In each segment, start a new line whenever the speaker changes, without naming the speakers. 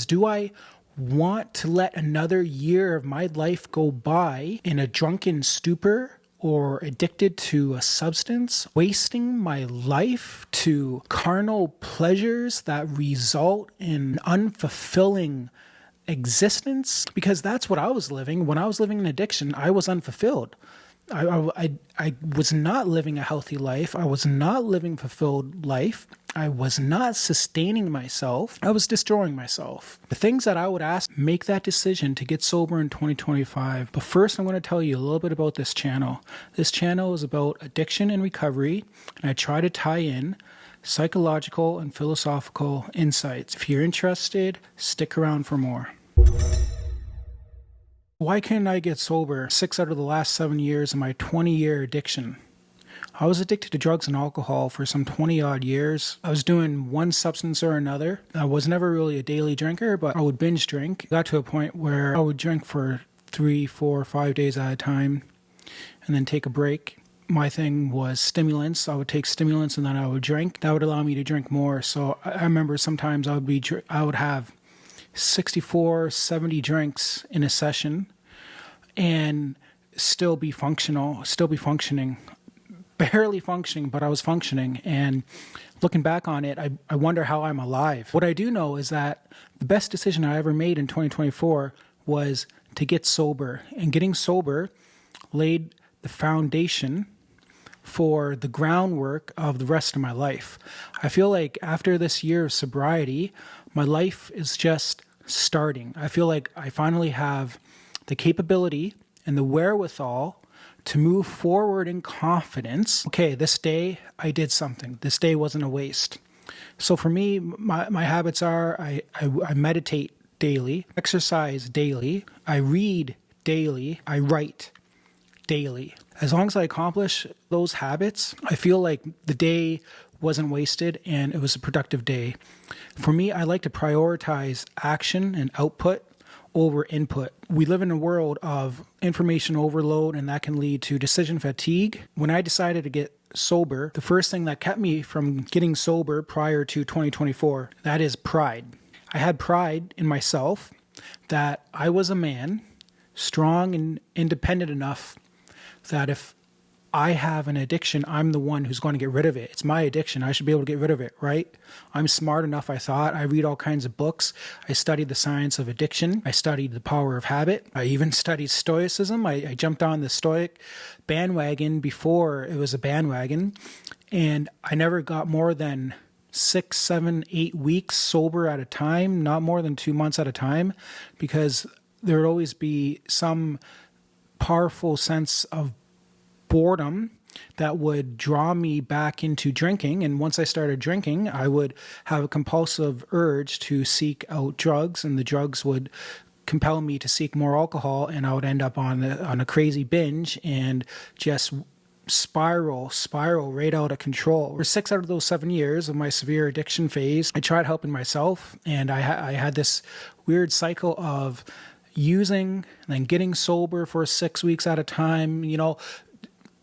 Do I want to let another year of my life go by in a drunken stupor or addicted to a substance, wasting my life to carnal pleasures that result in unfulfilling existence? Because that's what I was living. When I was living in addiction, I was unfulfilled. I was not living a healthy life. I was not living a fulfilled life. I was not sustaining myself. I was destroying myself. The things that I would ask, make that decision to get sober in 2025. But first, I'm going to tell you a little bit about this channel. This channel is about addiction and recovery, and I try to tie in psychological and philosophical insights. If you're interested, stick around for more. Why couldn't I get sober 6 out of the last 7 years of my 20-year addiction? I was addicted to drugs and alcohol for some 20-odd years. I was doing one substance or another. I was never really a daily drinker, but I would binge drink. It got to a point where I would drink for 3, 4, 5 days at a time and then take a break. My thing was stimulants. I would take stimulants and then I would drink. That would allow me to drink more. So I remember sometimes I would have 64, 70 drinks in a session and still be functioning, barely functioning, but I was functioning. And looking back on it, I wonder how I'm alive. What I do know is that the best decision I ever made in 2024 was to get sober, and getting sober laid the foundation for the groundwork of the rest of my life. I feel like after this year of sobriety, my life is just starting. I feel like I finally have the capability and the wherewithal to move forward in confidence. Okay, this day I did something. This day wasn't a waste. So for me, my habits are I meditate daily, exercise daily, I read daily, I write daily. As long as I accomplish those habits, I feel like the day wasn't wasted and it was a productive day. For me, I like to prioritize action and output over input. We live in a world of information overload, and that can lead to decision fatigue. When I decided to get sober, the first thing that kept me from getting sober prior to 2024, that is pride. I had pride in myself that I was a man, strong and independent enough that if I have an addiction, I'm the one who's going to get rid of it. It's my addiction. I should be able to get rid of it, right? I'm smart enough, I thought. I read all kinds of books. I studied the science of addiction. I studied the power of habit. I even studied stoicism. I jumped on the stoic bandwagon before it was a bandwagon. And I never got more than 6, 7, 8 weeks sober at a time, not more than 2 months at a time, because there would always be some powerful sense of boredom that would draw me back into drinking. And once I started drinking, I would have a compulsive urge to seek out drugs, and the drugs would compel me to seek more alcohol, and I would end up on a crazy binge and just spiral right out of control. For 6 out of those 7 years of my severe addiction phase, I tried helping myself, and I had this weird cycle of using and then getting sober for 6 weeks at a time,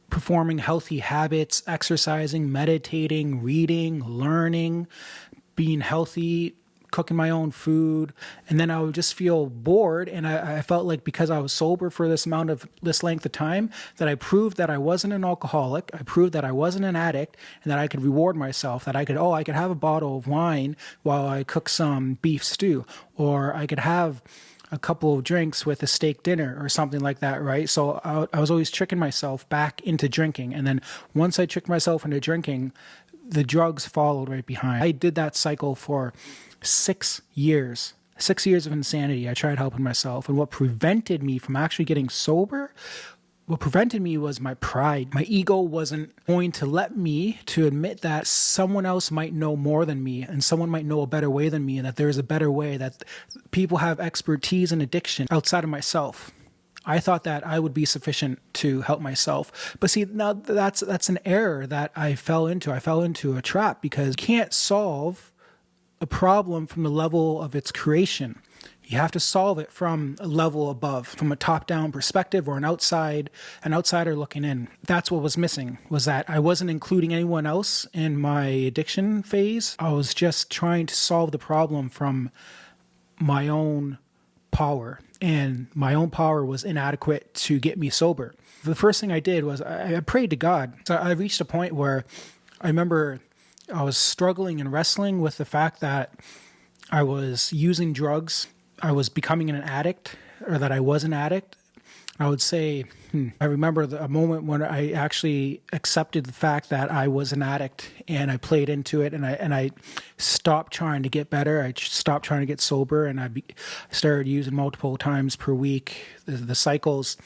performing healthy habits, exercising, meditating, reading, learning, being healthy, cooking my own food. And then I would just feel bored. And I felt like because I was sober for this length of time, that I proved that I wasn't an alcoholic. I proved that I wasn't an addict, and that I could reward myself, that I could have a bottle of wine while I cook some beef stew, or I could have a couple of drinks with a steak dinner or something like that, right? So I was always tricking myself back into drinking. And then once I tricked myself into drinking, the drugs followed right behind. I did that cycle for 6 years. 6 years of insanity. I tried helping myself. And what prevented me from actually getting sober, what prevented me was my pride. My ego wasn't going to let me to admit that someone else might know more than me, and someone might know a better way than me, and that there is a better way, that people have expertise in addiction outside of myself. I thought that I would be sufficient to help myself. But see, now that's an error that I fell into. I fell into a trap, because you can't solve a problem from the level of its creation. You have to solve it from a level above, from a top-down perspective, or an outsider looking in. That's what was missing, was that I wasn't including anyone else in my addiction phase. I was just trying to solve the problem from my own power, and my own power was inadequate to get me sober. The first thing I did was I prayed to God. So I reached a point where I remember I was struggling and wrestling with the fact that I was using drugs. I was becoming an addict, or that I was an addict. I would say, I remember a moment when I actually accepted the fact that I was an addict, and I played into it, and I stopped trying to get better. I stopped trying to get sober, and I started using multiple times per week. The cycles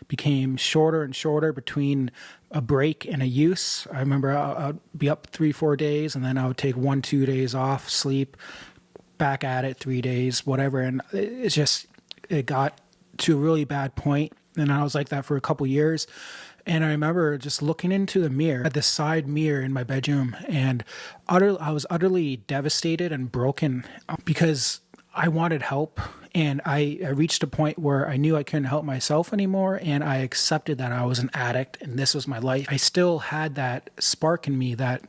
became shorter and shorter between a break and a use. I remember I'd be up 3-4 days, and then I would take 1-2 days off, sleep, back at it 3 days, whatever. And it got to a really bad point. And I was like that for a couple years. And I remember just looking into the mirror, at the side mirror in my bedroom, and I was utterly devastated and broken because I wanted help. And I reached a point where I knew I couldn't help myself anymore, and I accepted that I was an addict and this was my life. I still had that spark in me that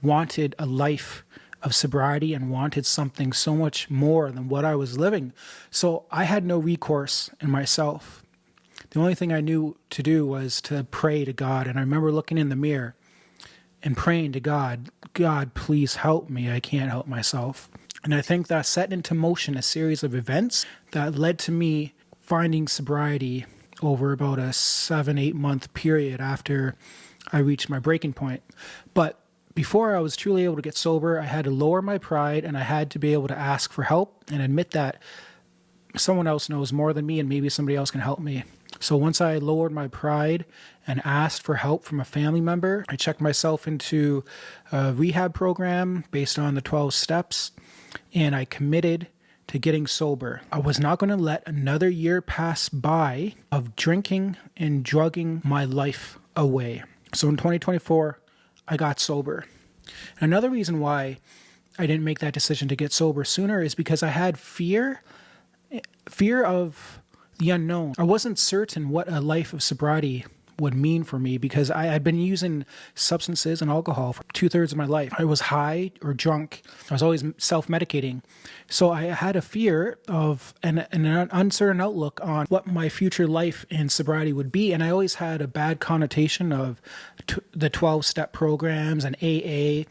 wanted a life of sobriety and wanted something so much more than what I was living. So I had no recourse in myself. The only thing I knew to do was to pray to God. And I remember looking in the mirror and praying to God, God, please help me. I can't help myself. And I think that set into motion a series of events that led to me finding sobriety over about a 7-8 month period after I reached my breaking point. But before I was truly able to get sober, I had to lower my pride, and I had to be able to ask for help and admit that someone else knows more than me and maybe somebody else can help me. So once I lowered my pride and asked for help from a family member, I checked myself into a rehab program based on the 12 steps, and I committed to getting sober. I was not going to let another year pass by of drinking and drugging my life away. So in 2024, I got sober. Another reason why I didn't make that decision to get sober sooner is because I had fear of the unknown. I wasn't certain what a life of sobriety would mean for me because I had been using substances and alcohol for 2/3 of my life. I was high or drunk. I was always self-medicating. So I had a fear of an uncertain outlook on what my future life in sobriety would be. And I always had a bad connotation of the 12-step programs and AA.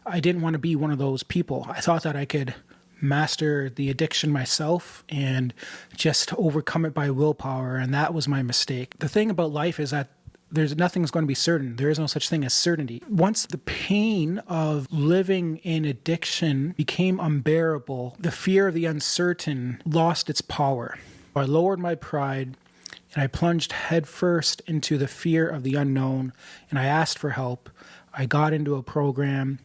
I didn't want to be one of those people. I thought that I could master the addiction myself and just overcome it by willpower, and that was my mistake. The thing about life is that nothing's going to be certain. There is no such thing as certainty. Once the pain of living in addiction became unbearable, the fear of the uncertain lost its power. I lowered my pride and I plunged headfirst into the fear of the unknown, and I asked for help. I got into a program,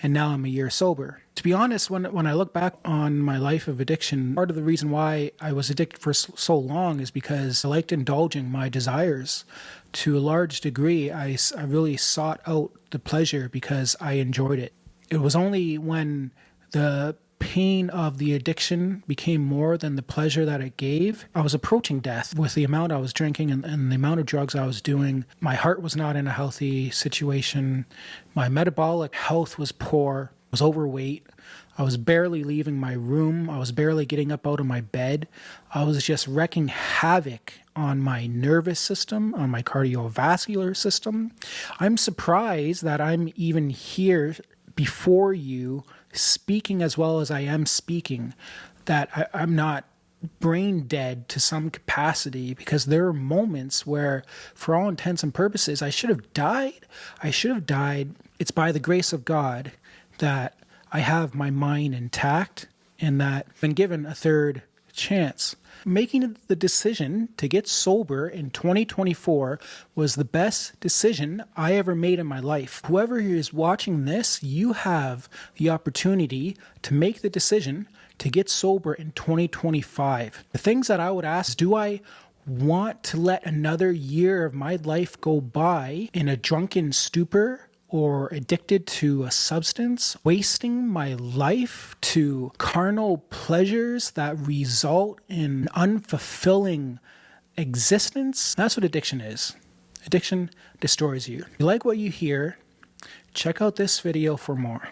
and now I'm a year sober. To be honest, when I look back on my life of addiction, part of the reason why I was addicted for so long is because I liked indulging my desires. To a large degree, I really sought out the pleasure because I enjoyed it. It was only when the pain of the addiction became more than the pleasure that it gave, I was approaching death with the amount I was drinking and the amount of drugs I was doing. My heart was not in a healthy situation. My metabolic health was poor. I was overweight. I was barely leaving my room. I was barely getting up out of my bed. I was just wreaking havoc on my nervous system, on my cardiovascular system. I'm surprised that I'm even here before you speaking as well as I am speaking, that I'm not brain dead to some capacity, because there are moments where, for all intents and purposes, I should have died. It's by the grace of God that I have my mind intact and that I've been given a third chance. Making the decision to get sober in 2024 was the best decision I ever made in my life. Whoever is watching this, you have the opportunity to make the decision to get sober in 2025. The things that I would ask, do I want to let another year of my life go by in a drunken stupor or addicted to a substance, wasting my life to carnal pleasures that result in unfulfilling existence? That's what addiction is. Addiction destroys you. If you like what you hear, check out this video for more.